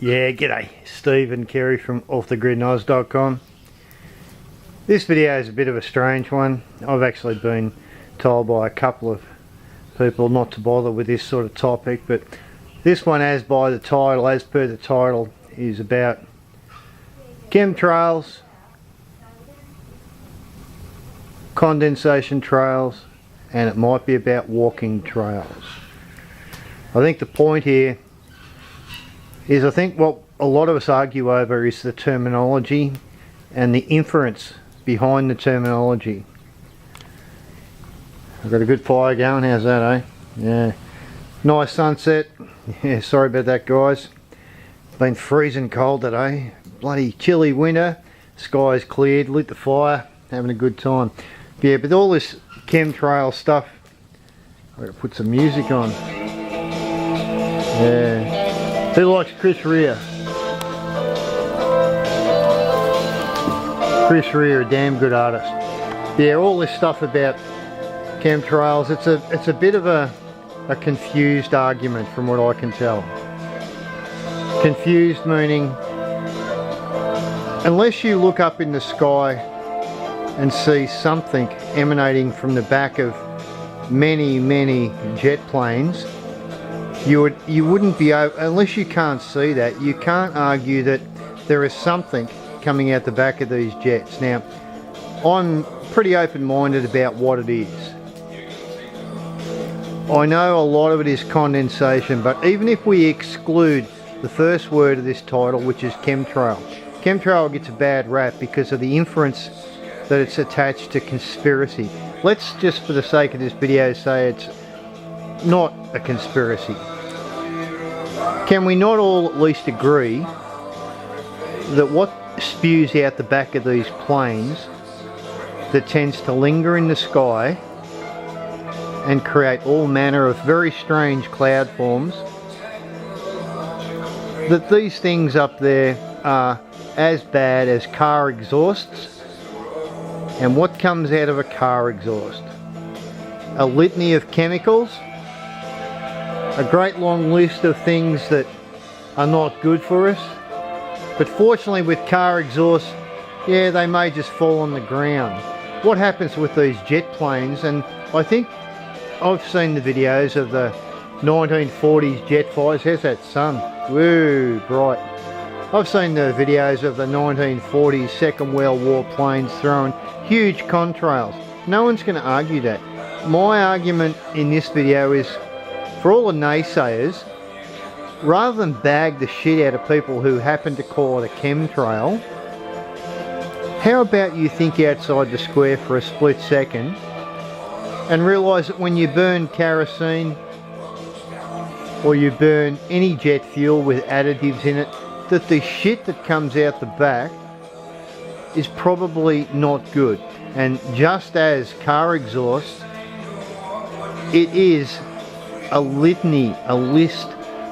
Yeah, g'day, Steve and Kerry from offthegridnoz.com. This video is a bit of a strange one. I've actually been told by a couple of people not to bother with this sort of topic, but this one, as per the title, is about chemtrails, condensation trails, and it might be about walking trails. I think the point here is, I think what a lot of us argue over is the terminology and the inference behind the terminology. I've got a good fire going, how's that, eh? Yeah. Nice sunset. Yeah, sorry about that, guys. Been freezing cold today. Bloody chilly winter. Sky's cleared, lit the fire, having a good time. Yeah, but all this chemtrail stuff, I've got to put some music on. Yeah. Who likes Chris Rea? Chris Rea, a damn good artist. Yeah, all this stuff about chemtrails, it's a bit of a confused argument from what I can tell. Confused meaning, unless you look up in the sky and see something emanating from the back of many jet planes, you wouldn't be able, unless you can't see that, you can't argue that there is something coming out the back of these jets. Now, I'm pretty open-minded about what it is. I know a lot of it is condensation, but even if we exclude the first word of this title, which is chemtrail, chemtrail gets a bad rap because of the inference that it's attached to conspiracy. Let's just, for the sake of this video, say it's not a conspiracy. Can we not all at least agree that what spews out the back of these planes that tends to linger in the sky and create all manner of very strange cloud forms, that these things up there are as bad as car exhausts? And what comes out of a car exhaust? A litany of chemicals, a great long list of things that are not good for us. But fortunately with car exhausts, yeah, they may just fall on the ground. What happens with these jet planes, and I think I've seen the videos of the 1940s jet fighters. How's that sun? Woo, bright. I've seen the videos of the 1940s Second World War planes throwing huge contrails. No one's going to argue that. My argument in this video is, for all the naysayers, rather than bag the shit out of people who happen to call it a chemtrail, how about you think outside the square for a split second and realise that when you burn kerosene or you burn any jet fuel with additives in it, that the shit that comes out the back is probably not good. And just as car exhaust, it is a litany, a list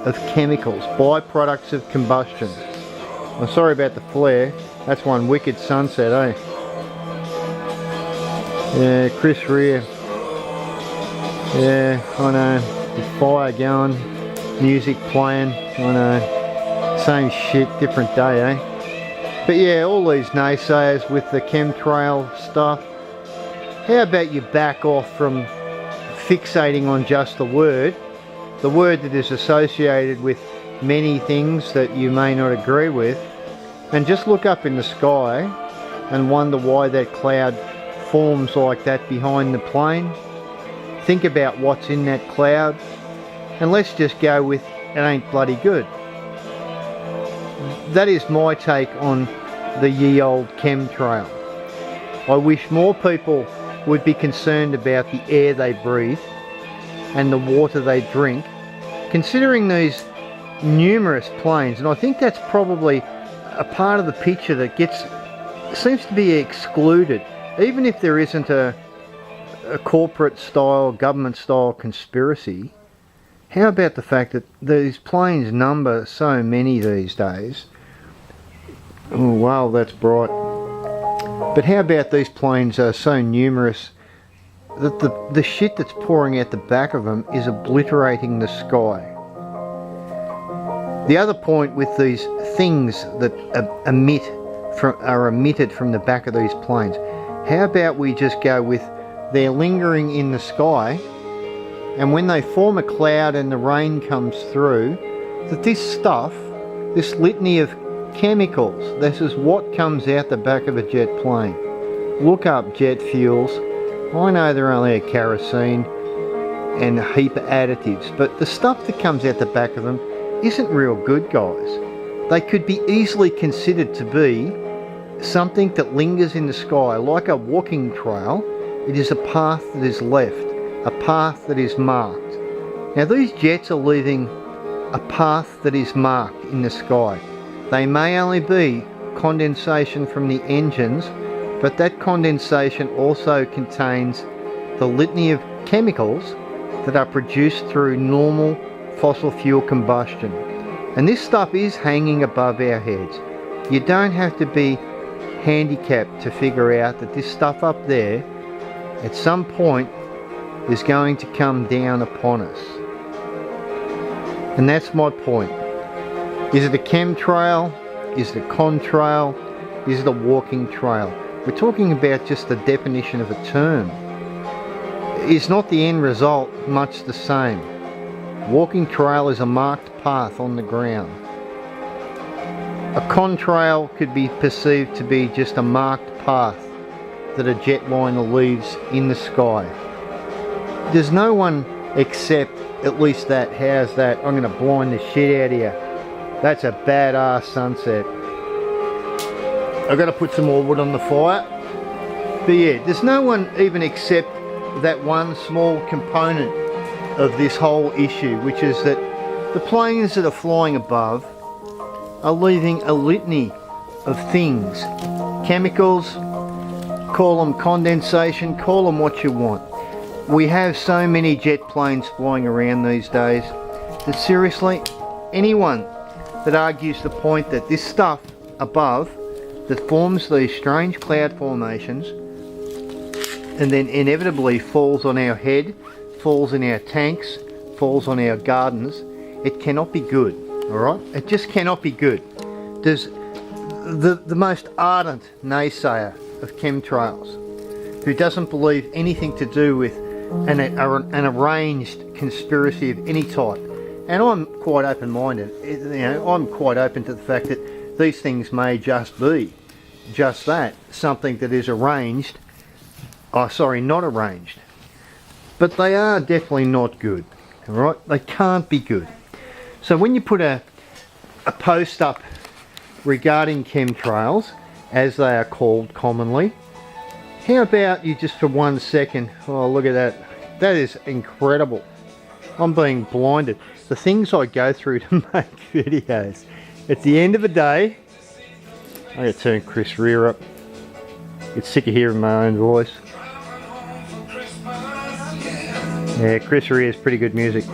of chemicals, byproducts of combustion. I'm sorry about the flare, that's one wicked sunset, eh? Yeah, Chris Rea. Yeah, I know, the fire going, music playing, I know, same shit, different day, eh? But yeah, all these naysayers with the chemtrail stuff, how about you back off from fixating on just the word that is associated with many things that you may not agree with, and just look up in the sky and wonder why that cloud forms like that behind the plane. Think about what's in that cloud, and let's just go with it ain't bloody good. That is my take on the ye old chemtrail. I wish more people would be concerned about the air they breathe and the water they drink, considering these numerous planes. And I think that's probably a part of the picture that seems to be excluded, even if there isn't a corporate style, government style conspiracy. How about the fact that these planes number so many these days? Oh wow, that's bright. But how about these planes are so numerous that the shit that's pouring out the back of them is obliterating the sky? The other point with these things that are emitted from the back of these planes, how about we just go with they're lingering in the sky, and when they form a cloud and the rain comes through, that this stuff, this litany of chemicals, this is what comes out the back of a jet plane. Look up jet fuels. I know they're only a kerosene and a heap of additives, but the stuff that comes out the back of them isn't real good, guys. They could be easily considered to be something that lingers in the sky, like a walking trail. It is a path that is left, a path that is marked. Now these jets are leaving a path that is marked in the sky. They may only be condensation from the engines, but that condensation also contains the litany of chemicals that are produced through normal fossil fuel combustion. And this stuff is hanging above our heads. You don't have to be handicapped to figure out that this stuff up there at some point is going to come down upon us. And that's my point. Is it a chemtrail? Is it a contrail? Is it a walking trail? We're talking about just the definition of a term. Is not the end result much the same? Walking trail is a marked path on the ground. A contrail could be perceived to be just a marked path that a jetliner leaves in the sky. There's no one except, at least that, how's that? I'm going to blind the shit out of you. That's a badass sunset. I've got to put some more wood on the fire. But yeah, there's no one even except that one small component of this whole issue, which is that the planes that are flying above are leaving a litany of things. Chemicals, call them condensation, call them what you want. We have so many jet planes flying around these days that seriously, anyone that argues the point that this stuff above that forms these strange cloud formations and then inevitably falls on our head, falls in our tanks, falls on our gardens, it cannot be good, alright? It just cannot be good. There's the most ardent naysayer of chemtrails, who doesn't believe anything to do with an arranged conspiracy of any type. And I'm quite open-minded. You know, I'm quite open to the fact that these things may just be just that, something that is arranged. Oh, sorry, not arranged. But they are definitely not good. All right, they can't be good. So when you put a post up regarding chemtrails, as they are called commonly, how about you just for 1 second? Oh, look at that. That is incredible. I'm being blinded. The things I go through to make videos. At the end of the day, I'm going to turn Chris Rea up. Get sick of hearing my own voice. Yeah, Chris Rea is pretty good music.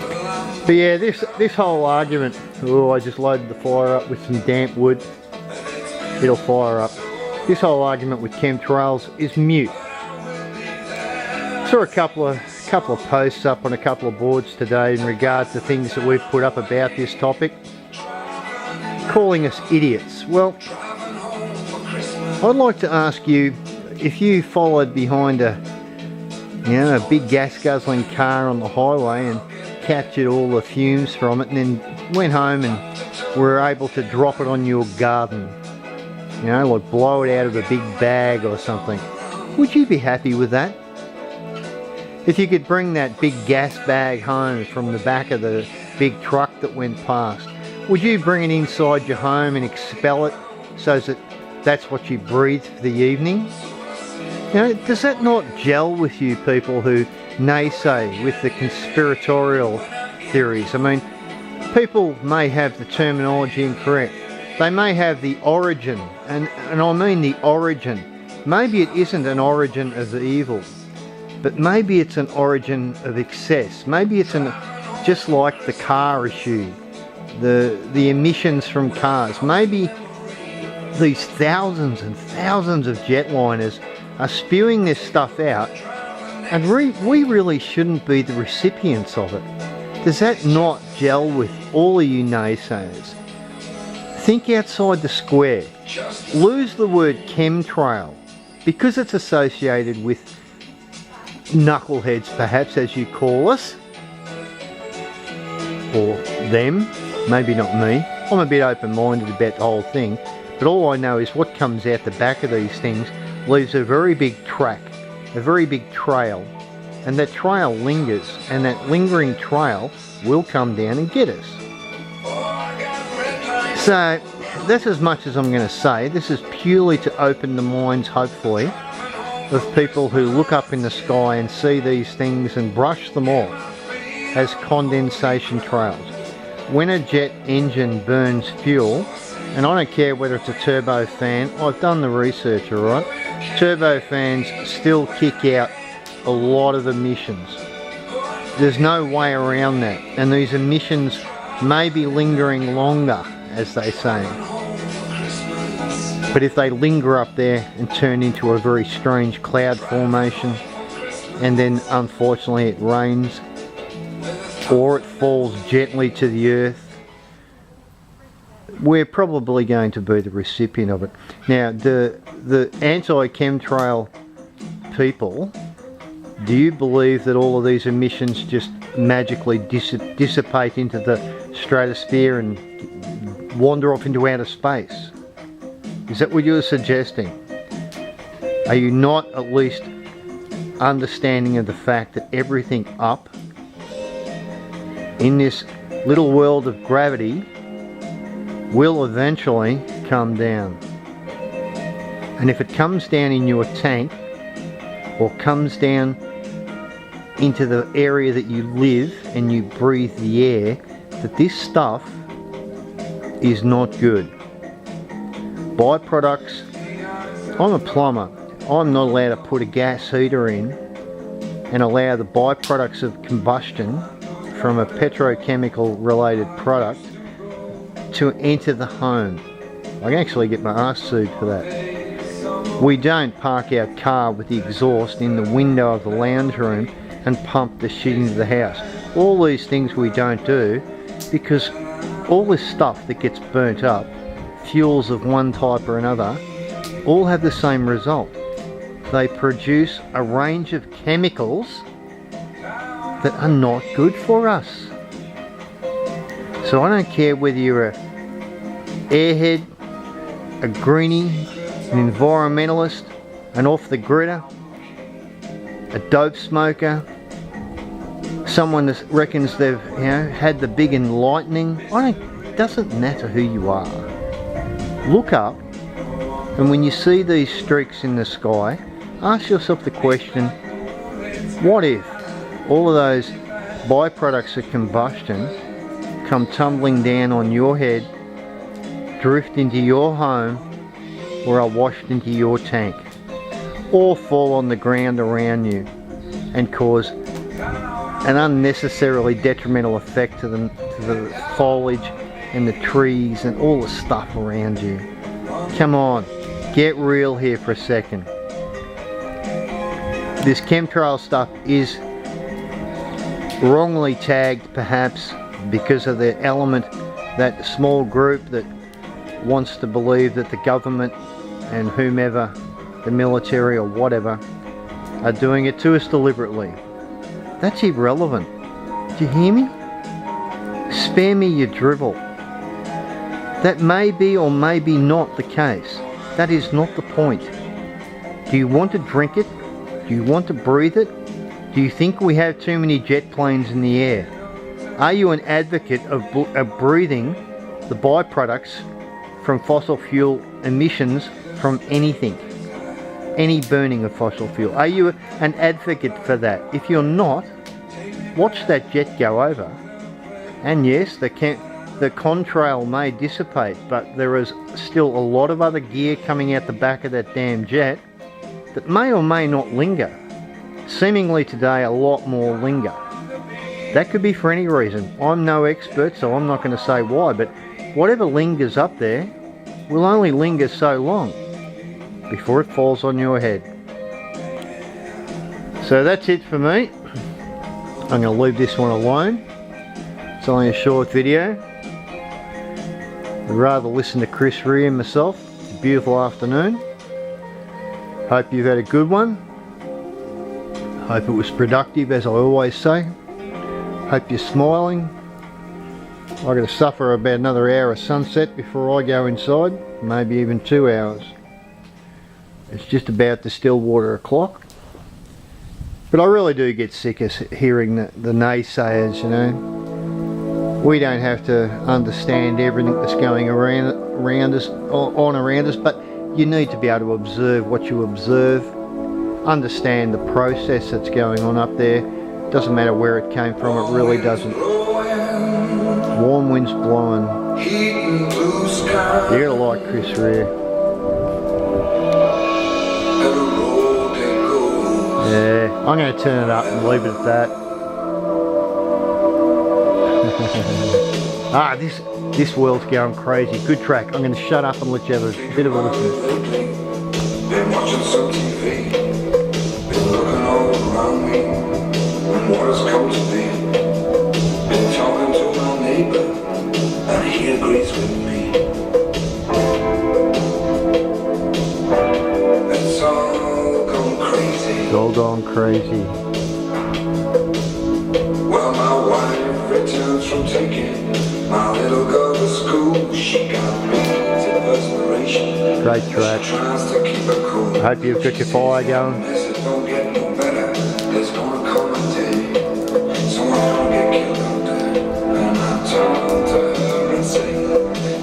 But yeah, this whole argument. Oh, I just loaded the fire up with some damp wood. It'll fire up. This whole argument with chemtrails is mute. Saw a couple of posts up on a couple of boards today in regard to things that we've put up about this topic, calling us idiots. Well, I'd like to ask you, if you followed behind a big gas guzzling car on the highway and captured all the fumes from it and then went home and were able to drop it on your garden, you know, like blow it out of a big bag or something, would you be happy with that? If you could bring that big gas bag home from the back of the big truck that went past, would you bring it inside your home and expel it so that that's what you breathe for the evening? You know, does that not gel with you people who naysay with the conspiratorial theories? I mean, people may have the terminology incorrect. They may have the origin, and I mean the origin. Maybe it isn't an origin of the evil, but maybe it's an origin of excess. Maybe it's just like the car issue, the emissions from cars. Maybe these thousands and thousands of jetliners are spewing this stuff out, and we really shouldn't be the recipients of it. Does that not gel with all of you naysayers? think outside the square. Lose the word chemtrail, because it's associated with knuckleheads, perhaps, as you call us, or them, maybe not me. I'm a bit open-minded about the whole thing, but all I know is what comes out the back of these things leaves a very big track, a very big trail, and that trail lingers, and that lingering trail will come down and get us. So that's as much as I'm going to say. This is purely to open the minds, hopefully, of people who look up in the sky and see these things and brush them off as condensation trails. When a jet engine burns fuel, and I don't care whether it's a turbofan, I've done the research, alright, turbofans still kick out a lot of emissions. There's no way around that, and these emissions may be lingering longer, as they say. But if they linger up there and turn into a very strange cloud formation, and then unfortunately it rains, or it falls gently to the earth, we're probably going to be the recipient of it. Now, the anti-chemtrail people, do you believe that all of these emissions just magically dissipate into the stratosphere and wander off into outer space? Is that what you're suggesting? Are you not at least understanding of the fact that everything up in this little world of gravity will eventually come down? And if it comes down in your tank, or comes down into the area that you live and you breathe the air, that this stuff is not good. Byproducts, I'm a plumber, I'm not allowed to put a gas heater in and allow the byproducts of combustion from a petrochemical related product to enter the home. I can actually get my ass sued for that. We don't park our car with the exhaust in the window of the lounge room and pump the shit into the house. All these things we don't do because all this stuff that gets burnt up, fuels of one type or another, all have the same result. They produce a range of chemicals that are not good for us. So I don't care whether you're a airhead, a greenie, an environmentalist, an off-the-gridder, a dope smoker, someone that reckons they've had the big enlightening. It doesn't matter who you are. Look up, and when you see these streaks in the sky, ask yourself the question, what if all of those byproducts of combustion come tumbling down on your head, drift into your home, or are washed into your tank, or fall on the ground around you and cause an unnecessarily detrimental effect to the foliage and the trees and all the stuff around you. Come on, get real here for a second. This chemtrail stuff is wrongly tagged, perhaps because of the element, that small group that wants to believe that the government and whomever, the military or whatever, are doing it to us deliberately. That's irrelevant. Do you hear me? Spare me your drivel. That may be or may be not the case. That is not the point. Do you want to drink it? Do you want to breathe it? Do you think we have too many jet planes in the air? Are you an advocate of breathing the byproducts from fossil fuel emissions from anything? Any burning of fossil fuel? Are you an advocate for that? If you're not, watch that jet go over. And yes, the contrail may dissipate, but there is still a lot of other gear coming out the back of that damn jet that may or may not linger. Seemingly today, a lot more linger. That could be for any reason. I'm no expert, so I'm not going to say why, but whatever lingers up there will only linger so long before it falls on your head. So that's it for me. I'm going to leave this one alone. It's only a short video. I'd rather listen to Chris Rea and myself. It's a beautiful afternoon. Hope you've had a good one. Hope it was productive, as I always say. Hope you're smiling. I've got to suffer about another hour of sunset before I go inside, maybe even 2 hours. It's just about the Stillwater o'clock. But I really do get sick of hearing the naysayers, you know. We don't have to understand everything that's going around us, but you need to be able to observe what you observe, understand the process that's going on up there. Doesn't matter where it came from, it really doesn't. Warm winds blowing. You're gonna like Chris Rea. Yeah, I'm gonna turn it up and leave it at that. This world's going crazy. Good track. I'm going to shut up and let you have a bit of a listen. Been watching some TV, been looking all around me, and what has come to be. Been talking to my neighbor, and he agrees with me. It's all gone crazy. It's all gone crazy. Well, my wife returns from taking my little girl to school. She got me to perspiration. Great track. She tries to keep her cool. I hope you've got your fire going. It don't get no better. There's gonna come a day someone's gonna get killed out there. And I turned to her and say,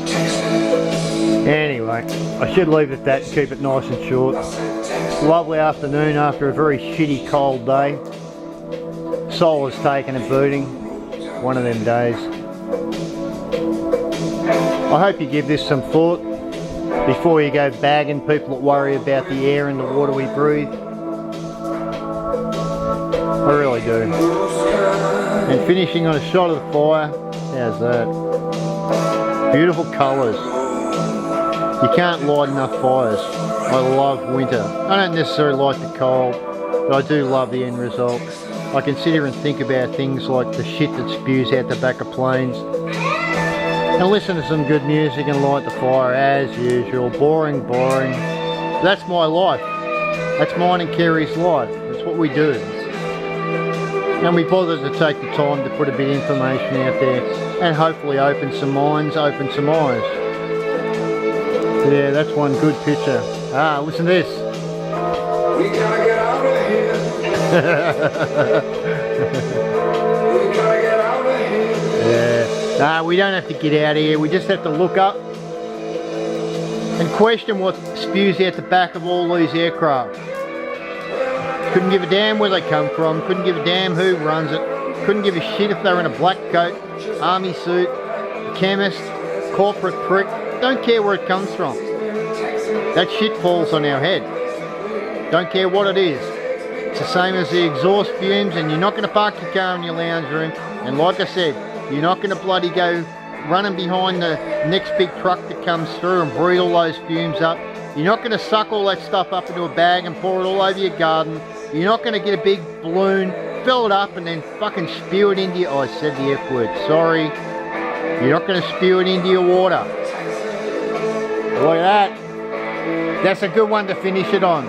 Texas. Anyway, I should leave it at that and keep it nice and short. I said, Texas. Lovely afternoon after a very shitty cold day. Soul has taken a beating. One of them days. I hope you give this some thought before you go bagging people that worry about the air and the water we breathe. I really do. And finishing on a shot of the fire. How's that? Beautiful colours. You can't light enough fires. I love winter. I don't necessarily like the cold, but I do love the end result. I can sit here and think about things like the shit that spews out the back of planes and listen to some good music and light the fire as usual. Boring. That's my life. That's mine and Kerry's life. That's what we do. And we bother to take the time to put a bit of information out there and hopefully open some minds, open some eyes. Yeah, that's one good picture. Listen to this. We gotta get out of here. We gotta get out of here. Yeah. We don't have to get out of here. We just have to look up and question what spews out the back of all these aircraft. Couldn't give a damn where they come from. Couldn't give a damn who runs it. Couldn't give a shit if they're in a black coat, army suit, chemist, corporate prick. Don't care where it comes from. That shit falls on our head. Don't care what it is. It's the same as the exhaust fumes, and you're not going to park your car in your lounge room. And like I said, you're not going to bloody go running behind the next big truck that comes through and breathe all those fumes up. You're not going to suck all that stuff up into a bag and pour it all over your garden. You're not going to get a big balloon, fill it up, and then fucking spew it into your... Oh, I said the F word. Sorry. You're not going to spew it into your water. Look at that. That's a good one to finish it on.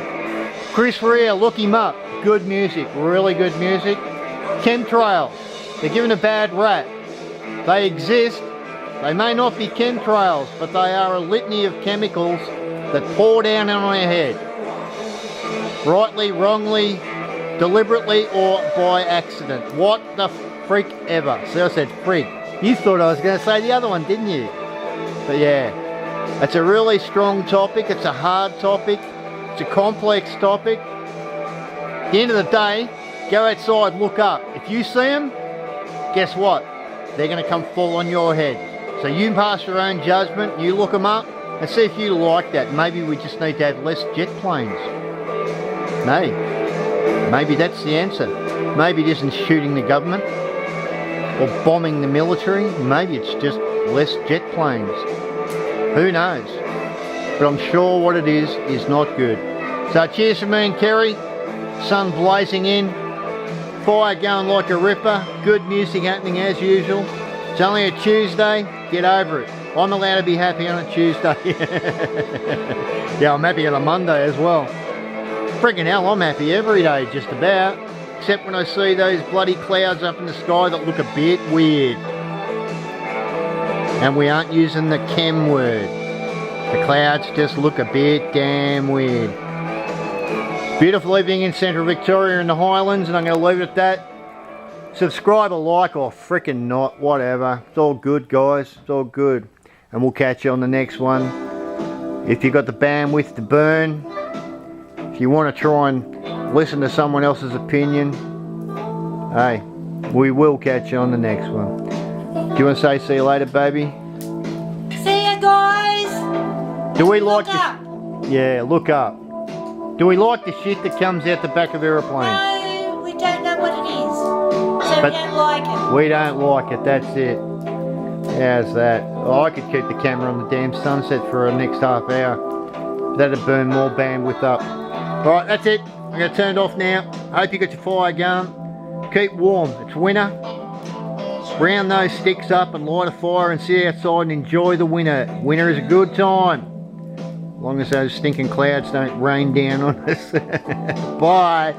Chris Rea, look him up. Good music, really good music. Chemtrails, they're given a bad rap. They exist. They may not be chemtrails, but they are a litany of chemicals that pour down on our head. Rightly, wrongly, deliberately, or by accident. What the freak ever. See, I said freak. You thought I was going to say the other one, didn't you? But yeah, it's a really strong topic. It's a hard topic. It's a complex topic. At the end of the day, go outside, look up. If you see them, guess what? They're going to come fall on your head. So you pass your own judgment, you look them up, and see if you like that. Maybe we just need to have less jet planes. Maybe that's the answer. Maybe it isn't shooting the government or bombing the military. Maybe it's just less jet planes. Who knows? But I'm sure what it is not good. So cheers from me and Kerry. Sun blazing in. Fire going like a ripper. Good music happening as usual. It's only a Tuesday. Get over it. I'm allowed to be happy on a Tuesday. Yeah, I'm happy on a Monday as well. Freaking hell, I'm happy every day, just about. Except when I see those bloody clouds up in the sky that look a bit weird. And we aren't using the chem word. The clouds just look a bit damn weird. Beautiful evening in central Victoria in the Highlands, and I'm going to leave it at that. Subscribe or like or frickin' not, whatever. It's all good, guys. It's all good. And we'll catch you on the next one. If you've got the bandwidth to burn, if you want to try and listen to someone else's opinion, hey, we will catch you on the next one. Do you want to say see you later, baby? See ya, guys. Do we like Look up. Yeah, look up. Do we like the shit that comes out the back of aeroplanes? No, we don't know what it is. So But- we don't like it. We don't like it, that's it. How's that? Oh, I could keep the camera on the damn sunset for the next half hour. That'd burn more bandwidth up. Alright, that's it. I'm going to turn it off now. Hope you got your fire going. Keep warm. It's winter. Round those sticks up and light a fire and sit outside and enjoy the winter. Winter is a good time. As long as those stinking clouds don't rain down on us. Bye.